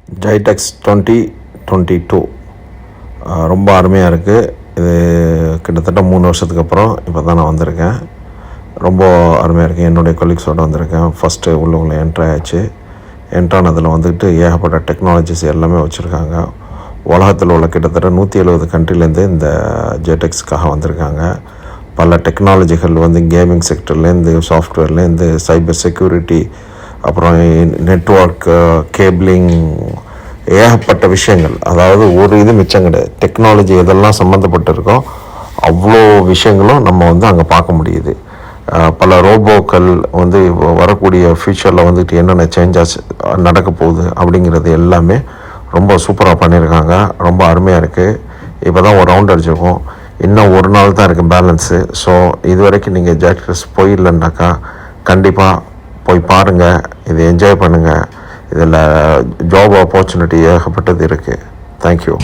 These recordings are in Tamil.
GITEX 2022 ரொம்ப அருமையாக இருக்குது. இது கிட்டத்தட்ட 3 வருஷத்துக்கு அப்புறம் இப்போ தான் நான் வந்திருக்கேன். ரொம்ப அருமையாக இருக்குது. என்னுடைய கொலீக்ஸோடு வந்திருக்கேன். ஃபஸ்ட்டு உள்ளவங்களை என்ட்ரு ஆச்சு. என்ட்ரானதில் வந்துட்டு ஏகப்பட்ட டெக்னாலஜிஸ் எல்லாமே வச்சுருக்காங்க. உலகத்தில் உள்ள கிட்டத்தட்ட 170 கண்ட்ரிலேருந்து இந்த GITEXக்காக வந்திருக்காங்க. பல டெக்னாலஜிகள் வந்து கேமிங் செக்டர்லேருந்து, சாஃப்ட்வேர்லேருந்து, சைபர் செக்யூரிட்டி, அப்புறம் நெட்வொர்க், கேபிளிங், ஏகப்பட்ட விஷயங்கள். அதாவது ஒரு இது மிச்சம் கிடையாது. டெக்னாலஜி எதெல்லாம் சம்மந்தப்பட்டிருக்கோ அவ்வளோ விஷயங்களும் நம்ம வந்து அங்கே பார்க்க முடியுது. பல ரோபோக்கள் வந்து வரக்கூடிய ஃபியூச்சரில் வந்துட்டு என்னென்ன சேஞ்சஸ் நடக்க போகுது அப்படிங்கிறது எல்லாமே ரொம்ப சூப்பராக பண்ணியிருக்காங்க. ரொம்ப அருமையாக இருக்குது. இப்போ தான் ஒரு ரவுண்ட் அடிச்சிருக்கோம். இன்னும் ஒரு நாள் தான் இருக்குது பேலன்ஸு. ஸோ இது வரைக்கும் நீங்கள் GITEX போயிடலன்னாக்கா கண்டிப்பாக போய் பாருங்கள். இதை என்ஜாய் பண்ணுங்கள். இதில் ஜாப் ஆப்பர்ச்சுனிட்டி ஏகப்பட்டது இருக்குது. தேங்க்யூ.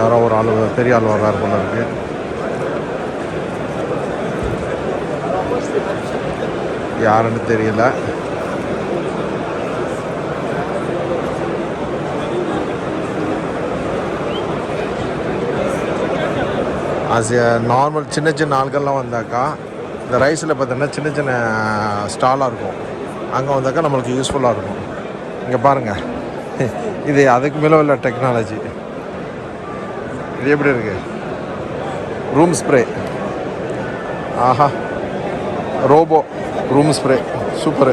யாரோ ஒரு ஆள், பெரிய ஆள் வர்றாரு போல இருக்கு. யாருன்னு தெரியல. ஆஸ் எ நார்மல் சின்ன சின்ன ஆள்கள்லாம் வந்தாக்கா இந்த ரைஸில் பார்த்தீங்கன்னா சின்ன சின்ன ஸ்டாலாக இருக்கும். அங்கே வந்தாக்கா நம்மளுக்கு யூஸ்ஃபுல்லாக இருக்கும். இங்கே பாருங்கள், இது அதுக்கு மேலே உள்ள டெக்னாலஜி. இது எப்படி இருக்கு? Room spray. ஆஹா, robo room spray super.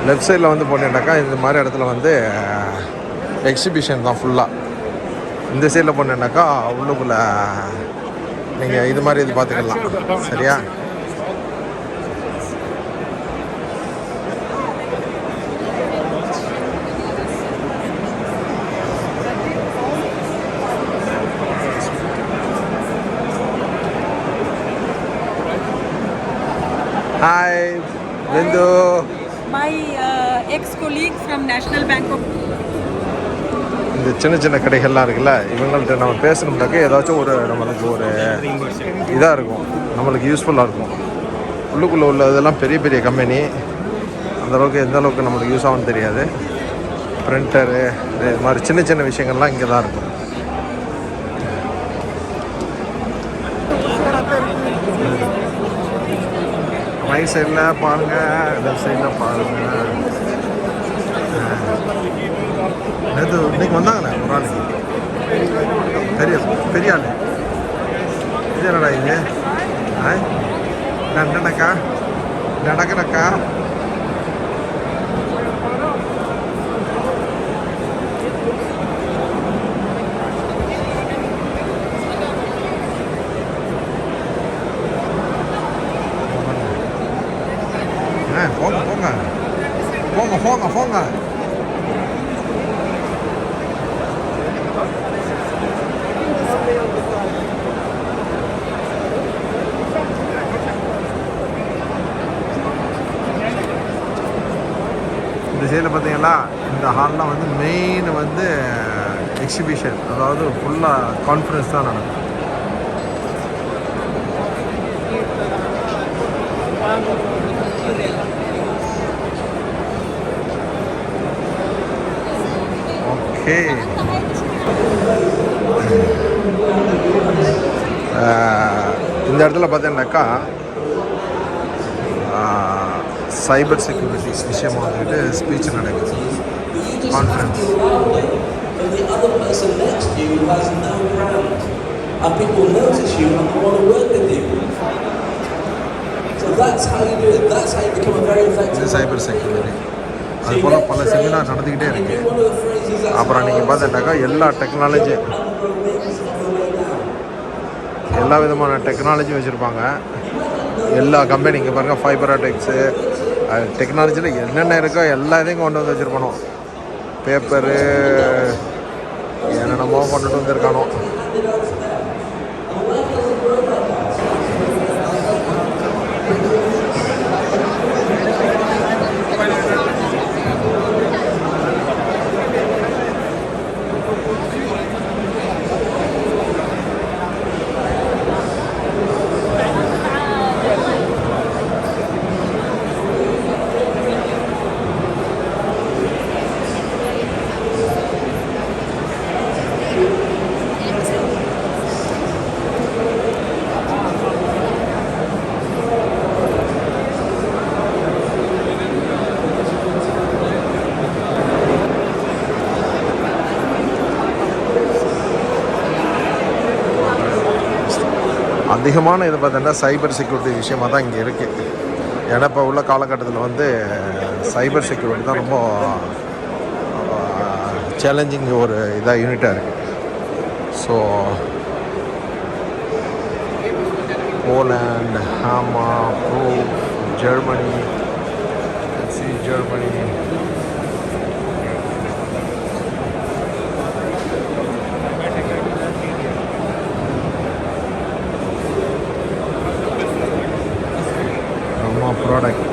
Left சைடில் வந்து போனீங்கன்னாக்கா இந்த மாதிரி இடத்துல வந்து எக்ஸிபிஷன் தான் ஃபுல்லாக. இந்த சைடில் போனீங்கன்னாக்கா உள்ளுக்குள்ளே நீங்கள் இது மாதிரி இது பார்த்துக்கலாம். சரியா? Hi, Bindu. My ex-colleague from National Bank of. இந்த சின்ன சின்ன கடைகள்லாம் இருக்குல்ல, இவங்கள்ட்ட நம்ம பேசணும்னாக்க ஏதாச்சும் ஒரு நம்மளுக்கு ஒரு இதாக இருக்கும், நம்மளுக்கு யூஸ்ஃபுல்லாக இருக்கும். உள்ளுக்குள்ளே உள்ள இதெல்லாம் பெரிய பெரிய கம்பெனி. அந்தளவுக்கு எந்த அளவுக்கு நம்மளுக்கு யூஸ் ஆகும்னு தெரியாது. ப்ரிண்டரு, இது மாதிரி சின்ன சின்ன விஷயங்கள்லாம் இங்கே தான் இருக்கும். ரைட் சைடில் பாருங்கள், லெஃப்ட் சைடில் பாருங்கள். நேற்று இன்னைக்கு வந்தாங்கண்ணே ஒரு நாளைக்கு. பெரிய ஆள். இது என்னடா இது? டண்டனக்கா நடக்கணக்கா. போங்க போங்க போங்க போங்க போங்க. இந்த சைடில் பார்த்தீங்களா, இந்த ஹால்லாம் வந்து மெயின் வந்து எக்ஸிபிஷன், அதாவது ஃபுல்லாக கான்ஃபரன்ஸ் தான் நடக்கும். ஓகே, இந்த இடத்துல பார்த்தீங்கன்னாக்கா சைபர் செக்யூரிட்டிஸ் விஷயமாக வந்துட்டு ஸ்பீச் நடக்குது, கான்ஃபரன்ஸ். இது சைபர் செக்யூரிட்டி. அதுபோல் பல செமினார் நடந்துக்கிட்டே இருக்குது. அப்புறம் நீங்கள் பார்த்துட்டாக்கா எல்லா டெக்னாலஜி எல்லா விதமான டெக்னாலஜியும் வச்சுருப்பாங்க. எல்லா கம்பெனி இங்கே பாருங்கள், ஃபைபராடெக்ஸு டெக்னாலஜியில் என்னென்ன இருக்கோ எல்லா இதையும் கொண்டு வந்து வச்சுருப்பானோ. பேப்பரு என்னென்னமோ கொண்டுட்டு வந்திருக்கானோ. அதிகமான இது பார்த்தீங்கன்னா சைபர் செக்யூரிட்டி விஷயமாக தான் இங்கே இருக்குது. ஏன்னா இப்போ உள்ள காலகட்டத்தில் வந்து சைபர் செக்யூரிட்டி தான் ரொம்ப சேலஞ்சிங் ஒரு இதாக யூனிட்டாக இருக்குது. ஸோ போலாண்ட், ஹாமா, ப்ரூஃப், ஜெர்மனி, ஜெர்மனி, ப்ராடக்ட்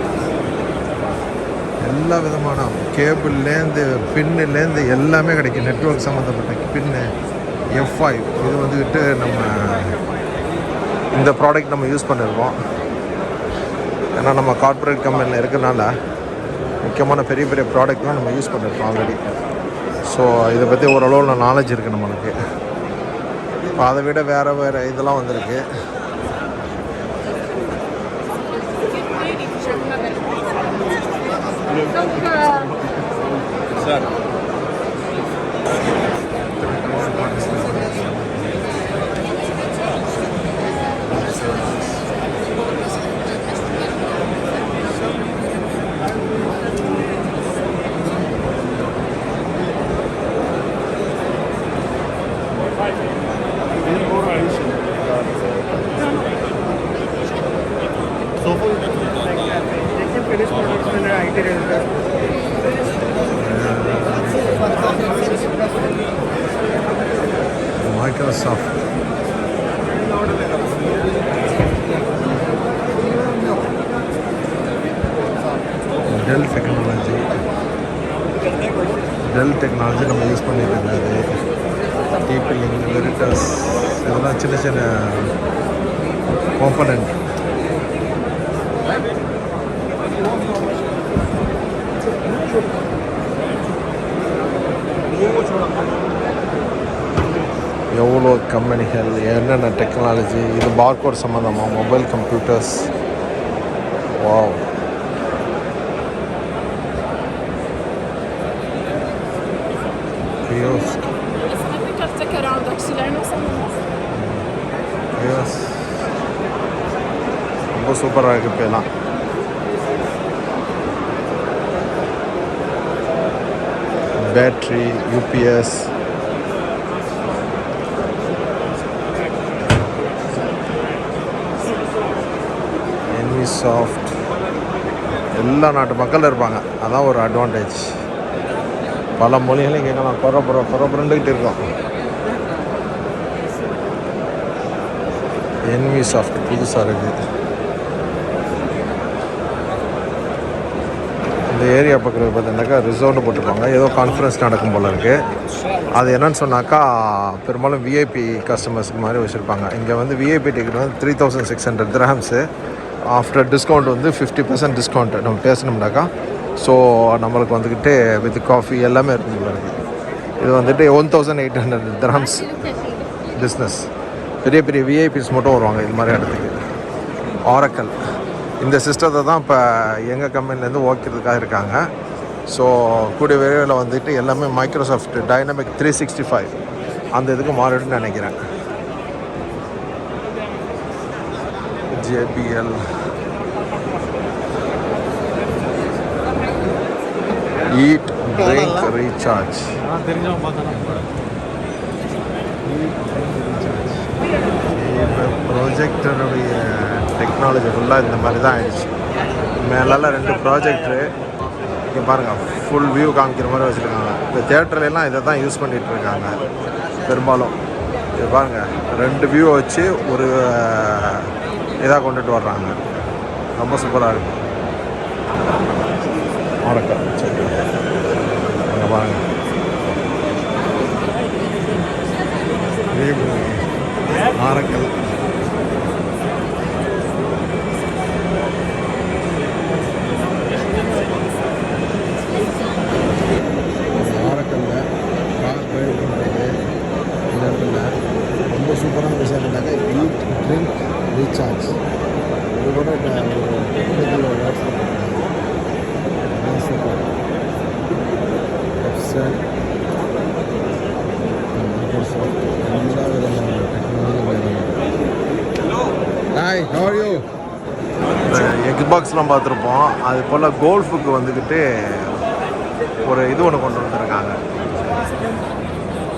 எல்லா விதமான கேபிள்லேருந்து பின்னுலேருந்து எல்லாமே கிடைக்கும். நெட்வொர்க் சம்மந்தப்பட்ட பின்னு F5 இது வந்துக்கிட்டு நம்ம இந்த ப்ராடக்ட் நம்ம யூஸ் பண்ணியிருக்கோம். ஏன்னா நம்ம கார்ப்பரேட் கம்பெனியில் இருக்கிறனால முக்கியமான பெரிய பெரிய ப்ராடக்ட்லாம் நம்ம யூஸ் பண்ணியிருக்கோம் ஆல்ரெடி. ஸோ இதை பற்றி ஓரளவு நாலேஜ் இருக்குது நம்மளுக்கு. இப்போ அதை விட வேறு இதெல்லாம் வந்திருக்கு. Microsoft Dell technology நம்ம யூஸ் பண்ணிட்டு இருந்தது. டீப்பிலிங், வெரிட்டஸ் இதெல்லாம் சின்ன சின்ன காம்பனண்ட். எவ்வளோ கம்பெனிகள், என்னென்ன டெக்னாலஜி. இது பார்கோட் சம்மந்தமாக மொபைல் கம்ப்யூட்டர்ஸ். வாவ். ரொம்ப சூப்பராக இருக்குது இப்போலாம். பேட்ரி, யூபிஎஸ், சாஃப்ட், எல்லா நாட்டு மக்கள் இருப்பாங்க. அதான் ஒரு அட்வான்டேஜ். பல மொழிகளையும் கேட்கலாம். குறப்புறண்டுக்கிட்டு இருக்கோம். என்வி சாஃப்ட் புதுசாக இருக்குது. இந்த ஏரியா பக்கத்தில் பார்த்தீங்கன்னாக்கா ரிசர்வ்னு போட்டிருப்பாங்க. ஏதோ கான்ஃபரன்ஸ் நடக்கும் போல் இருக்குது. அது என்னன்னு சொன்னாக்கா பெரும்பாலும் விஐபி கஸ்டமர்ஸுக்கு மாதிரி வச்சுருப்பாங்க. இங்கே வந்து விஐபி டிக்கெட் வந்து 3600 திரஹம்ஸு. ஆஃப்டர் டிஸ்கவுண்ட் வந்து 50% டிஸ்கவுண்ட் நம்ம பேசணும்னாக்கா. ஸோ நம்மளுக்கு வந்துக்கிட்டு வித் காஃபி எல்லாமே இருக்கும் போல இருக்குது. இது வந்துட்டு 1800 திரஹம்ஸ் பிஸ்னஸ். பெரிய பெரிய விஐபிஸ் மட்டும் வருவாங்க இது மாதிரி இடத்துக்கு. ஆரக்கல் இந்த சிஸ்டத்தை தான் இப்போ எங்கள் கம்பெனிலேருந்து ஓக்கிறதுக்காக இருக்காங்க. ஸோ கூடிய விரைவில் வந்துட்டு எல்லாமே மைக்ரோசாஃப்ட் டைனமிக் 365 அந்த இதுக்கு மாறிடுன்னு நினைக்கிறேன். JBL, eat, drink, recharge. ப்ராஜெக்டருடைய டெக்னாலஜி ஃபுல்லாக இந்த மாதிரி தான் ஆயிடுச்சு. மேலால் 2 ப்ராஜெக்டரு இங்கே பாருங்கள், ஃபுல் வியூ காமிக்கிற மாதிரி வச்சுருக்காங்க. இந்த தேட்டர்லாம் இதை தான் யூஸ் பண்ணிகிட்ருக்காங்க பெரும்பாலும். இது பாருங்கள், 2 வியூ வச்சு ஒரு இதாக கொண்டுட்டு வர்றாங்க. ரொம்ப சூப்பராக இருக்குது. அங்கே பாருங்கள், ஆரக்கல். ஆரக்கல்ல கார் டிரைவ் பண்ணுறது இந்த இடத்துல ரொம்ப சூப்பரான விஷயம் இருந்தாங்க. ஈட் ட்ரிங்க் ரீசார்ஜ் இது கூட டெக்னிக்கல் வேர்ட்ஸில் சூப்பர். வெப்சைட் எல்லா விதமான technology. Hi, how are you? Egg பாக்ஸ்லாம் பார்த்துருப்போம். அது போல் கோல்ஃபுக்கு வந்துக்கிட்டு ஒரு இது ஒன்று கொண்டு வந்துருக்காங்க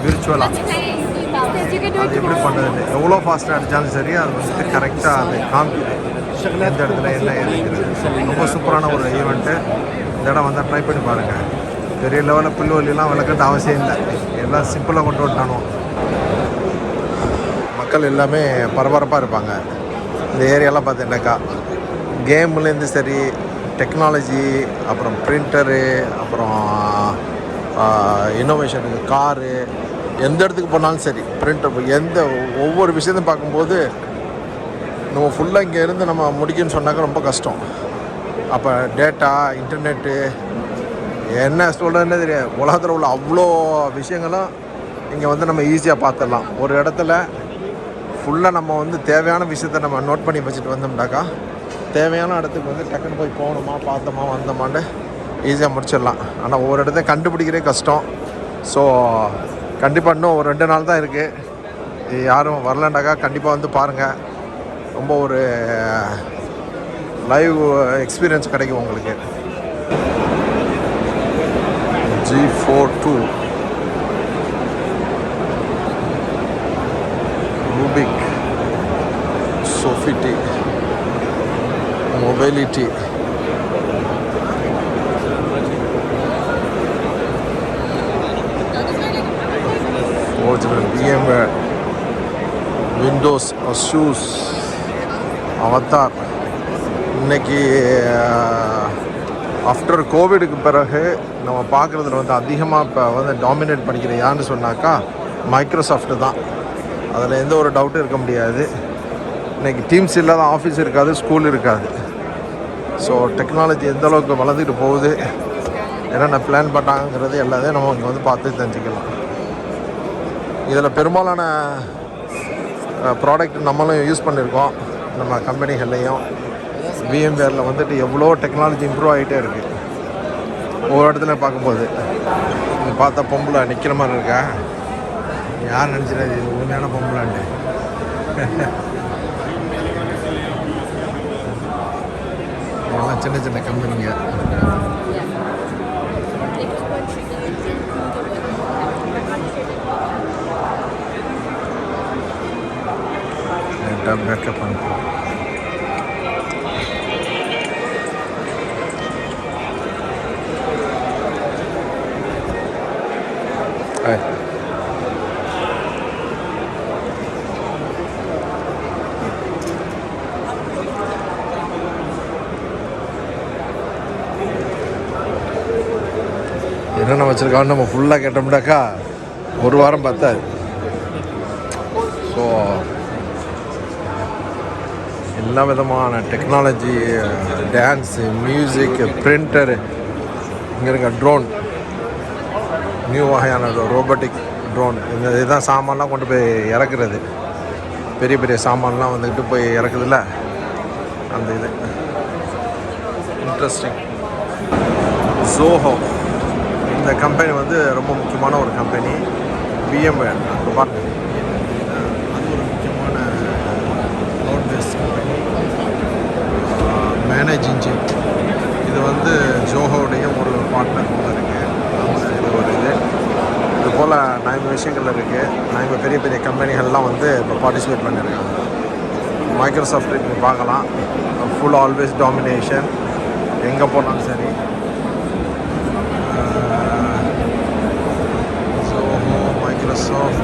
விர்ச்சுவலாக. அது எப்படி பண்ணுறது, எவ்வளோ ஃபாஸ்ட்டாக அடித்தாலும் சரி, அது வந்துட்டு கரெக்டாக அது காமிக்குது எந்த இடத்துல என்ன இருக்குது. ரொம்ப சூப்பரான ஒரு ஈவெண்ட்டு. இந்த இடம் வந்தால் ட்ரை பண்ணி பாருங்கள். பெரிய லெவலில் புல்வெளிலாம் விளக்கட்ட அவசியம் இல்லை, எல்லாம் சிம்பிளாக கொண்டு வந்துட்டானோ. மக்கள் எல்லாமே பரபரப்பாக இருப்பாங்க. இந்த ஏரியாலாம் பார்த்தீங்கன்னாக்கா கேம்லேருந்து சரி, டெக்னாலஜி, அப்புறம் பிரிண்டரு, அப்புறம் இன்னோவேஷனுக்கு காரு, எந்த இடத்துக்கு போனாலும் சரி பிரிண்டர், எந்த ஒவ்வொரு விஷயத்தையும் பார்க்கும்போது நம்ம ஃபுல்லாக இங்கே இருந்து நம்ம முடிக்குன்னு சொன்னாக்கா ரொம்ப கஷ்டம். அப்போ டேட்டா, இன்டர்நெட்டு, என்ன சொல்கிறதுன்னு தெரியாது. உலகத்தில் உள்ள அவ்வளோ விஷயங்களும் இங்கே வந்து நம்ம ஈஸியாக பார்த்துடலாம். ஒரு இடத்துல ஃபுல்லாக நம்ம வந்து தேவையான விஷயத்த நம்ம நோட் பண்ணி வச்சுட்டு வந்தோம்னாக்கா தேவையான இடத்துக்கு வந்து டக்குன்னு போய் போகணுமா, பார்த்தோமா, வந்தோமான்னு ஈஸியாக முடிச்சிடலாம். ஆனால் ஒவ்வொரு இடத்தையும் கண்டுபிடிக்கிறே கஷ்டம். ஸோ கண்டிப்பாக இன்னும் ஒரு 2 நாள் தான் இருக்குது. யாரும் வரலண்டாக்கா கண்டிப்பாக வந்து பாருங்கள். ரொம்ப ஒரு லைவ் எக்ஸ்பீரியன்ஸ் கிடைக்கும் உங்களுக்கு. G42 ரூபிக் சோஃபிட்டி mobility original VMware Windows Asus Avatar. இன்றைக்கி ஆஃப்டர் கோவிடுக்கு பிறகு நம்ம பார்க்குறதுல வந்து அதிகமாக இப்போ வந்து டாமினேட் பண்ணிக்கிற யாருன்னு சொன்னாக்கா மைக்ரோசாஃப்ட்டு தான். அதில் எந்த ஒரு டவுட்டும் இருக்க முடியாது. இன்றைக்கி டீம்ஸ் இல்லாத ஆஃபீஸ் இருக்காது, ஸ்கூல் இருக்காது. ஸோ டெக்னாலஜி எந்த அளவுக்கு வளர்ந்துட்டு போகுது, என்னென்ன பிளான் பண்ணாங்கிறது எல்லாத்தையும் நம்ம இங்கே வந்து பார்த்து தெரிஞ்சுக்கலாம். இதில் பெரும்பாலான ப்ராடக்ட் நம்மளும் யூஸ் பண்ணியிருக்கோம். நம்ம கம்பெனிகள்லையும் VMwareல வந்துட்டு எவ்வளோ டெக்னாலஜி இம்ப்ரூவ் ஆகிட்டே இருக்குது ஒவ்வொரு இடத்துல பார்க்கும்போது. இது பார்த்தா பொம்பளை நிற்கிற மாதிரி இருக்கா, யார் நினச்சிடாது இது உண்மையான பொம்பளைன்ட்டு. இதெல்லாம் சின்ன சின்ன கம்பெனிங்க. பேக்கப் பண்ணுறோம். என்னென்ன வச்சுருக்கான்னு நம்ம ஃபுல்லாக கேட்டோம்னாக்கா ஒரு வாரம் பத்தாது. ஸோ எல்லா விதமான டெக்னாலஜி, டான்ஸு, மியூசிக், பிரிண்டரு, இங்கே இருக்க ட்ரோன், நியூ வகையான ரோபோட்டிக் ட்ரோன். இந்த இதுதான் சாமான்லாம் கொண்டு போய் இறக்குறது. பெரிய பெரிய சாமான்லாம் வந்துக்கிட்டு போய் இறக்குதில்ல, அந்த இது இன்ட்ரெஸ்டிங். ஜோஹோ இந்த கம்பெனி வந்து ரொம்ப முக்கியமான ஒரு கம்பெனி. VMware அங்கே பாருங்க, அது ஒரு முக்கியமான cloud based company. Manage engine இது வந்து ஜோஹோடைய ஒரு பார்ட்னர் போல இருக்குது. இது ஒரு இது போல் 9 விஷயங்கள் இருக்குது. 9 பெரிய பெரிய கம்பெனிகள்லாம் வந்து இப்போ பார்ட்டிசிபேட் பண்ணியிருக்காங்க. மைக்ரோசாஃப்ட் நீங்கள் பார்க்கலாம். ஃபுல் ஆல்வேஸ் டாமினேஷன், எங்கே போனாலும் சரி. So Microsoft